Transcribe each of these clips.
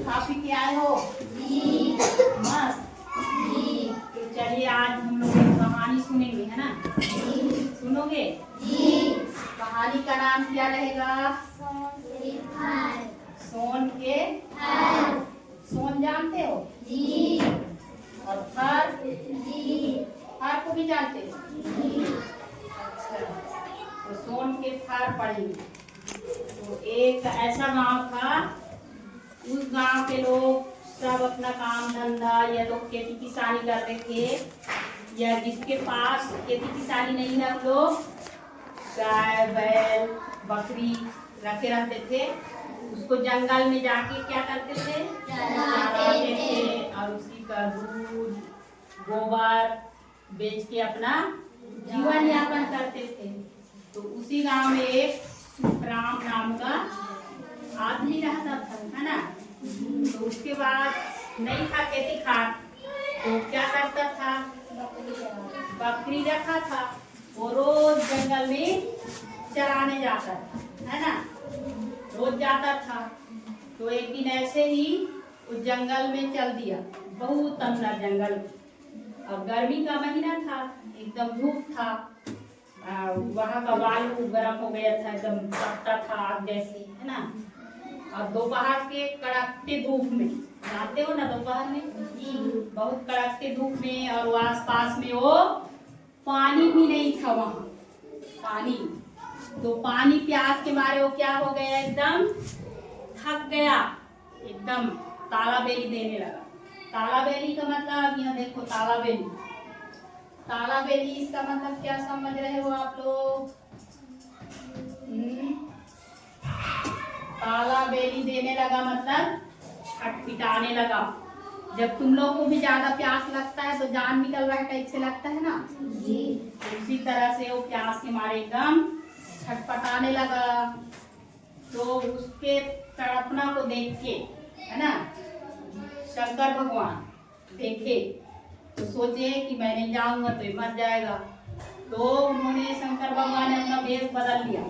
खा पी के आए हो? मस्त। तो चलिए आज हम लोग एक कहानी सुनेंगे, है ना? सुनोगे? कहानी का नाम क्या रहेगा? सोन के फर। सोन जानते हो? और फर? फर को भी जानते हो? अच्छा, तो सोन के फर पढ़ेंगे। तो एक ऐसा गांव था, उस गांव के लोग सब अपना काम धंधा या तो खेती किसानी करते थे, या जिसके पास खेती किसानी नहीं है वो लोग गाय बैल बकरी रखे रहते थे। उसको जंगल में जाके क्या करते थे? चराते थे, और उसी का दूध गोबर बेच के अपना जीवन यापन करते थे। तो उसी गांव में एक सुखराम नाम का आदमी रहता था, है ना? तो उसके बाद नहीं था खेती खाद, तो क्या करता था? बकरी रखा था, वो रोज जंगल में चराने जाता था, है ना? रोज जाता था। तो एक दिन ऐसे ही उस जंगल में चल दिया, बहुत अंदर जंगल, और गर्मी का महीना था, एकदम धूप था, वहाँ का वायु गर्म हो गया था, एकदम तपता था आग जैसी, है ना? और दोपहर के कड़कते धूप में, जानते हो ना दोपहर में बहुत कड़कते धूप में, और आस पास में वो पानी भी नहीं था वहाँ, पानी। तो पानी प्यास के मारे वो क्या हो गया, एकदम थक गया, एकदम तालाबेली देने लगा। तालाबेली का मतलब यहाँ देखो, तालाबेली, तालाबेली इसका मतलब क्या समझ रहे हो आप लोग? तालाबेली देने लगा मतलब छटपटाने लगा। जब तुम लोग को भी ज्यादा प्यास लगता है तो जान निकल रहा है, कैसे लगता है ना जी? तो उसी तरह से वो प्यास के मारे एकदम छटपटाने लगा। तो उसके तड़पना को देख के, है ना, शंकर भगवान देखे तो सोचे कि मैं नहीं जाऊंगा तो ये मर जाएगा। तो उन्होंने, शंकर भगवान ने अपना वेश बदल लिया,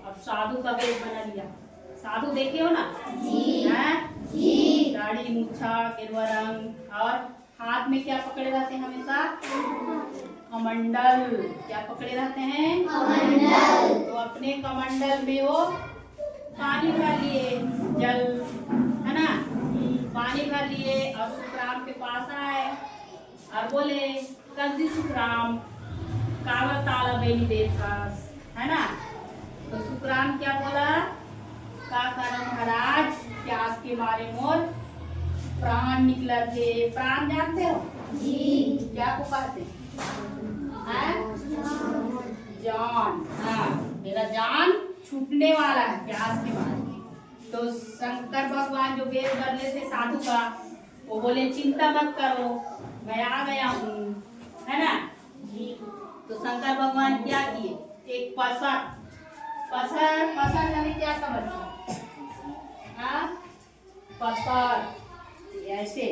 अब साधु का वेश बना लिया। साधु देखे हो ना जी? जी। दाढ़ी मूछा गेरुआ रंग, और हाथ में क्या पकड़े रहते हैं हमेशा? कमंडल। क्या पकड़े रहते हैं? कमंडल। तो अपने कमंडल में वो पानी भर लिए, जल, है ना? पानी भर लिए, और सुखराम के पास आए और बोले, कजी सुखराम कावर तालाबेली देखा, है ना? तो सुखराम क्या बोला? का कारण महाराज, प्यास के मारे मोर प्राण निकला थे। प्राण जानते हो जी? क्या को कहते हैं? जान। हाँ, मेरा जान छूटने वाला है प्यास के मारे। तो शंकर भगवान जो वेश बदले थे साधु का, वो बोले चिंता मत करो, मैं आ गया हूँ, है ना जी? तो शंकर भगवान क्या किए? एक पसर, पसर, पसर यानी क्या समझते? हाँ, पसर, ऐसे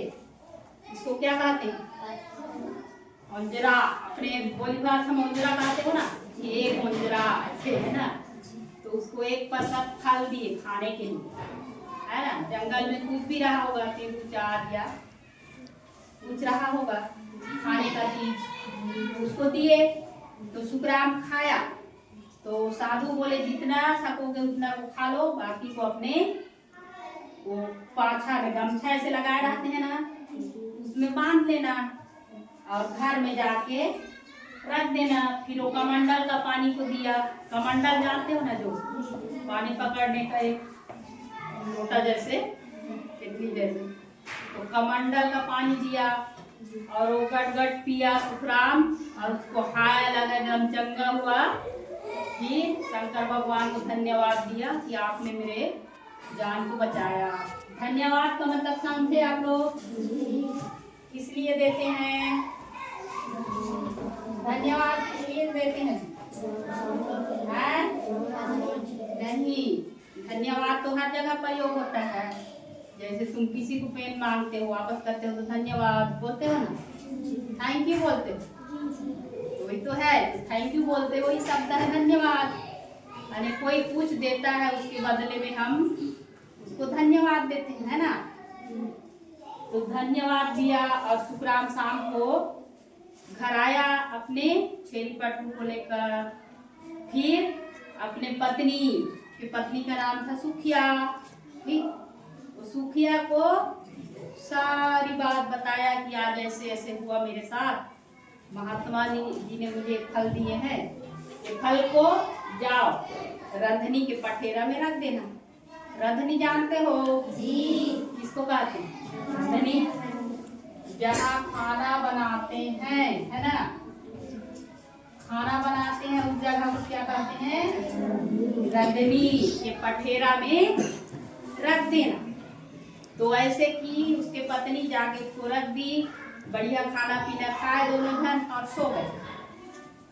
इसको क्या कहते हैं? अंजरा। अपने बोली भाषा में अंजरा कहते हो ना, एक अंजरा ऐसे, है ना? तो उसको एक पसर फल दिए खाने के लिए, है ना? जंगल में कुछ भी रहा होगा, टेबू चार या कुछ रहा होगा खाने का चीज, उसको दिए। तो सुखराम खाया। तो साधु बोले जितना सकोगे उतना को खा लो, बाकी को अपने वो पाछा में गमछा ऐसे लगाए रहते हैं ना, उसमें बांध लेना और घर में जाके रख देना। फिर वो कमंडल का पानी को दिया। कमंडल जानते हो ना, जो पानी पकड़ने का एक लोटा जैसे, केतली जैसे, तो कमंडल का पानी दिया और वो गट पिया सुखराम, और उसको हाय लगा, एकदम चंगा हुआ। फिर शंकर भगवान को धन्यवाद दिया कि आपने मेरे जान को बचाया। धन्यवाद का मतलब समझे आप लोग? किस लिए देते हैं धन्यवाद? किस लिए देते हैं? नहीं, धन्यवाद तो हर जगह प्रयोग होता है। जैसे तुम किसी को पेन मांगते हो, वापस करते हो तो धन्यवाद बोलते हो ना, थैंक यू बोलते हो, वही तो है, थैंक यू बोलते, वही शब्द है धन्यवाद। यानी कोई कुछ देता है, उसके बदले में हम उसको धन्यवाद देते हैं, है ना? तो धन्यवाद दिया और सुखराम शाम को घर आया अपने छेरी पट्टू को लेकर। फिर अपने पत्नी का नाम था सुखिया। ठीक, सुखिया को सारी बात बताया कि आज ऐसे ऐसे हुआ मेरे साथ, महात्मा जी ने मुझे फल दिए हैं, ये फल को जाओ रंधनी के पठेरा में रख देना। रंधनी जानते हो जी, किसको कहते हैं? रंधनी जहाँ खाना बनाते हैं, है ना, खाना बनाते हैं उस जगह को क्या कहते हैं? रंधनी के पठेरा में रख देना। तो ऐसे की उसके पत्नी जाके उसको रख दी, बढ़िया खाना पीना खाए दोनों जन और सो गए।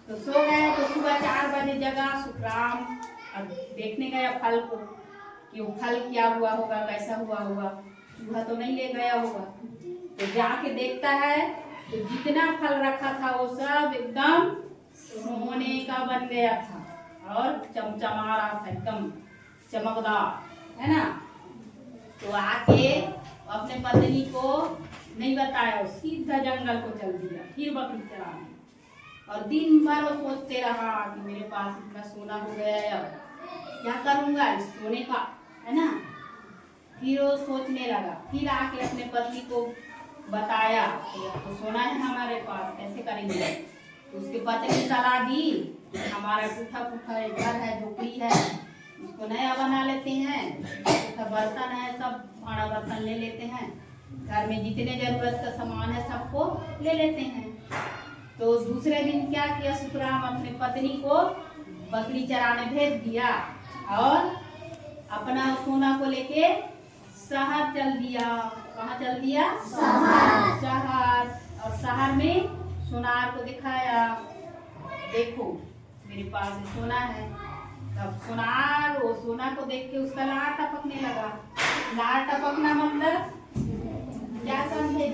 तो सो गए तो सुबह 4 बजे जगा सुखराम और देखने गया फल को कि वो फल क्या हुआ होगा, कैसा हुआ होगा, चूहा तो नहीं ले गया होगा। तो जाके देखता है तो जितना फल रखा था वो सब एकदम सोने का बन गया था और चमचमा रहा था, एकदम चमकदार, है ना। तो आके अपने पत्नी को नहीं बताया, सीधा जंगल को चल दिया फिर बकरी चराने। और दिन भर वो सोचते रहा कि मेरे पास इतना सोना हो गया है, अब क्या करूंगा इस सोने का, है ना। फिर वो सोचने लगा, फिर आके अपने पति को बताया तो सोना है हमारे पास, कैसे करेंगे। तो उसके पति ने सलाह दी, हमारा टूटा फूटा घर है, झोपड़ी है, उसको नया बना लेते हैं, बर्तन है सब बड़ा बर्तन ले लेते हैं, घर में जितने जरूरत का सामान है सबको ले लेते हैं। तो दूसरे दिन क्या किया सुखराम, अपने पत्नी को बकरी चराने भेज दिया और अपना सोना को लेके शहर चल दिया। कहाँ चल दिया? शहर। और शहर में सोनार को दिखाया, देखो मेरे पास सोना है। तब सोनार वो सोना को देख के उसका लार टपकने लगा। लार टपकना मतलब क्या समझे?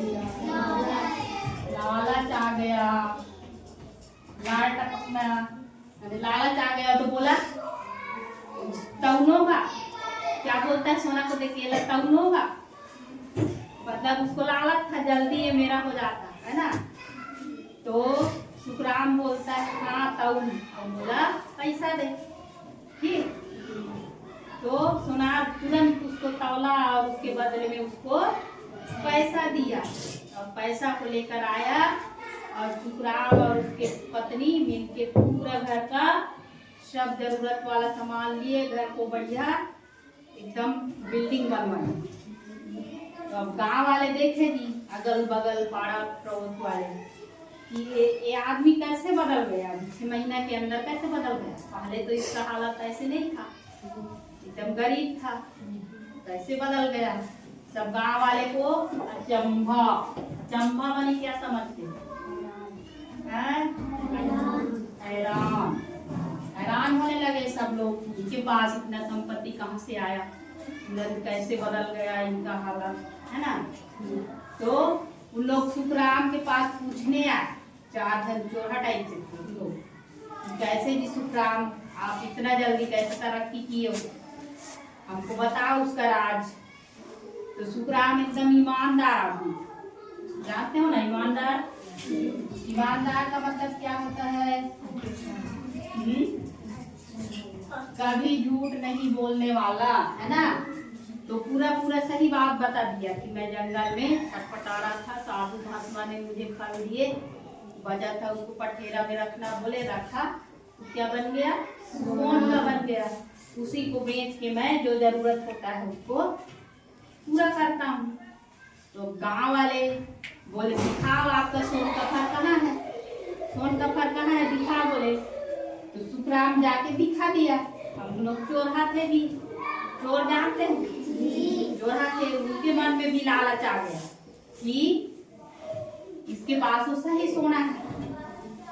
लालच आ गया। लार टपकना लालच आ गया तो बोला तउनोगा, क्या बोलता है सोना को देख के? तउनोगा मतलब उसको लालच था, जल्दी ये मेरा हो जाता है ना। तो सुखराम बोलता है हाँ तउन, और बोला पैसा दे। ठीक, तो सोनार तुरंत उसको तौला और उसके बदले में उसको पैसा दिया। और पैसा को लेकर आया और सुखराम और उसके पत्नी मिलके पूरा घर का सब जरूरत वाला सामान लिए, घर को बढ़िया एकदम बिल्डिंग बनवाई। तो अब गांव वाले देखे जी, अगल बगल पाड़ा पड़ोस वाले कि ये आदमी कैसे बदल गया, 6 महीना के अंदर कैसे बदल गया। पहले तो इसका हालत ऐसे नहीं था, एकदम गरीब था, कैसे बदल गया। सब गांव वाले को अचंभा, अचंभा माने क्या समझते हैं? हैरान, हैरान होने लगे सब लोग, इनके पास इतना संपत्ति कहाँ से आया, कैसे बदल गया इनका हालत, है ना। तो उन लोग सुखराम के पास पूछने आए, 4 जन चोरहा टाइप से लोग, कैसे जी सुखराम आप इतना जल्दी कैसे तरक्की किए हो, हमको बताओ उसका राज। तो सुखराम एकदम ईमानदार आदमी, जानते हो ना ईमानदार। ईमानदार का मतलब क्या होता है? कभी झूठ नहीं बोलने वाला, है ना। तो पूरा पूरा सही बात बता दिया कि मैं जंगल में छटपटा रहा था, साधु महात्मा ने मुझे फल दिए, बचा था उसको पठेरा में रखना बोले, रखा तो क्या बन गया? सोना बन गया। उसी को बेच के मैं जो जरूरत होता है उसको पूरा करता हूँ। तो गांव वाले बोले दिखाओ आपका सोन का फर कहाँ है, सोन का फर कहाँ है, दिखा बोले। तो सुखराम जाके दिखा दिया। हम लोग चोरहा थे भी, चोर जानते हैं, चोरहा थे, उनके मन में भी लालच आ गया कि इसके पास तो सही सोना है।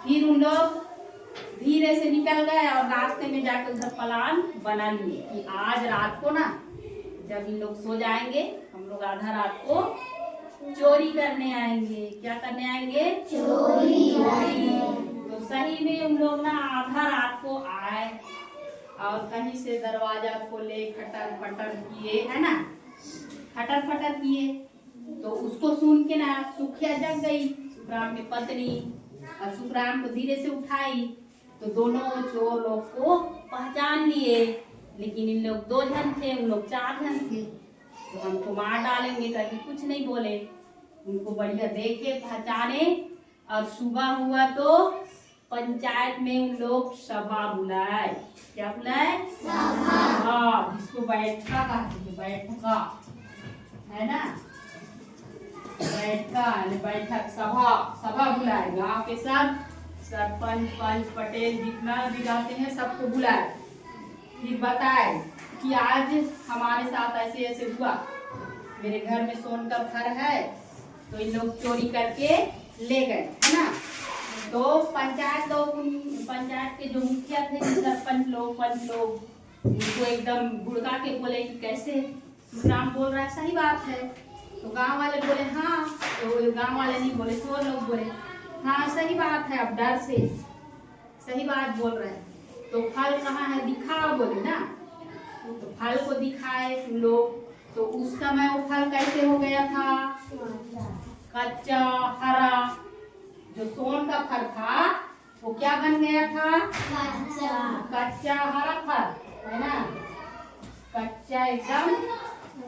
फिर उन लोग धीरे से निकल गए और रास्ते में जाकर उधर प्लान बना लिए कि आज रात को ना जब इन लोग सो जाएंगे, हम लोग आधा रात को चोरी करने आएंगे। क्या करने आएंगे? चोरी। तो सही में उन लोग ना आधा रात को आए और कहीं से दरवाजा खोले, खटर पटर किए, है ना, फटर फटर किए। तो उसको सुन के ना सुखिया जग गई, सुखराम की पत्नी, और सुखराम को धीरे से उठाई। तो दोनों चोर लोग को पहचान लिए, लेकिन इन लोग 2 जन थे, उन लोग 4 जन थे। तो हमको मार डालेंगे करके कुछ नहीं बोले, उनको बढ़िया देखे पहचाने। और सुबह हुआ तो पंचायत में उन लोग सभा बुलाए। क्या बुलाए? सभा, जिसको बैठका कहते थे, बैठका है ना, बैठक सभा, सभा बुलाए। गांव के सब सरपंच पंच पटेल जितना भी रहते हैं सबको बुलाए। फिर बताए कि आज हमारे साथ ऐसे ऐसे हुआ, मेरे घर में सोन का फर है, तो इन लोग चोरी करके ले गए, है ना। तो पंचायत के जो मुखिया थे, सरपंच लोग, पंच लोग, उनको एकदम गुड़का के बोले कि कैसे सुखराम बोल रहा है, सही बात है। तो गांव वाले बोले हाँ, तो गांव वाले नहीं बोले, चोर लोग बोले हाँ सही बात है, अब डर से सही बात बोल रहे हैं। तो फल कहाँ है, दिखाओ बोले ना। तो फल को दिखाए लोग। तो उस समय वो फल कैसे हो गया था, कच्चा हरा। जो सोन का फल था वो क्या बन गया था, कच्चा हरा फल, है ना, कच्चा एकदम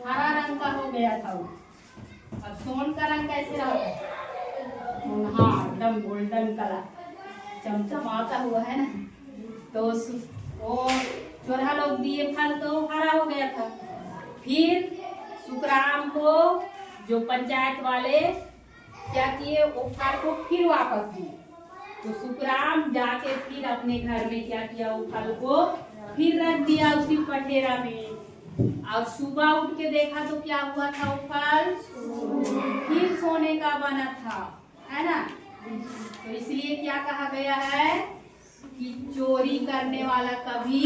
हरा रंग का हो गया था वो। और सोन का रंग कैसे रहा था, हाँ एकदम गोल्डन कलर, चमचमाता हुआ, है ना। तो वो चोरा लोग दिए फल तो हरा हो गया था। फिर सुखराम को जो पंचायत वाले क्या किए, वो फल को फिर वापस दिए। तो सुखराम जाके फिर अपने घर में क्या किया, वो फल को फिर रख दिया उसी पटेरा में। और सुबह उठ के देखा तो क्या हुआ था, वो फल फिर सोने का बना था, है ना। तो इसलिए क्या कहा गया है कि चोरी करने वाला कभी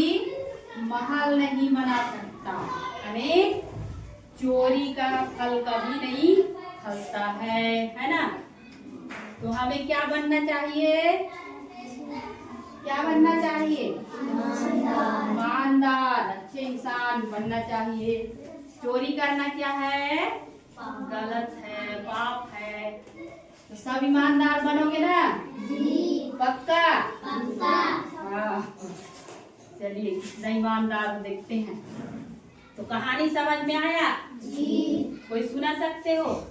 महल नहीं बना सकता, यानी चोरी का फल कभी नहीं फलता है ना। तो हमें क्या बनना चाहिए, क्या बनना चाहिए, ईमानदार, अच्छे इंसान बनना चाहिए। चोरी करना क्या है, गलत है, पाप है। तो सब ईमानदार बनोगे ना, पक्का? हाँ, चलिए कितना ईमानदार देखते हैं। तो कहानी समझ में आया? कोई सुना सकते हो?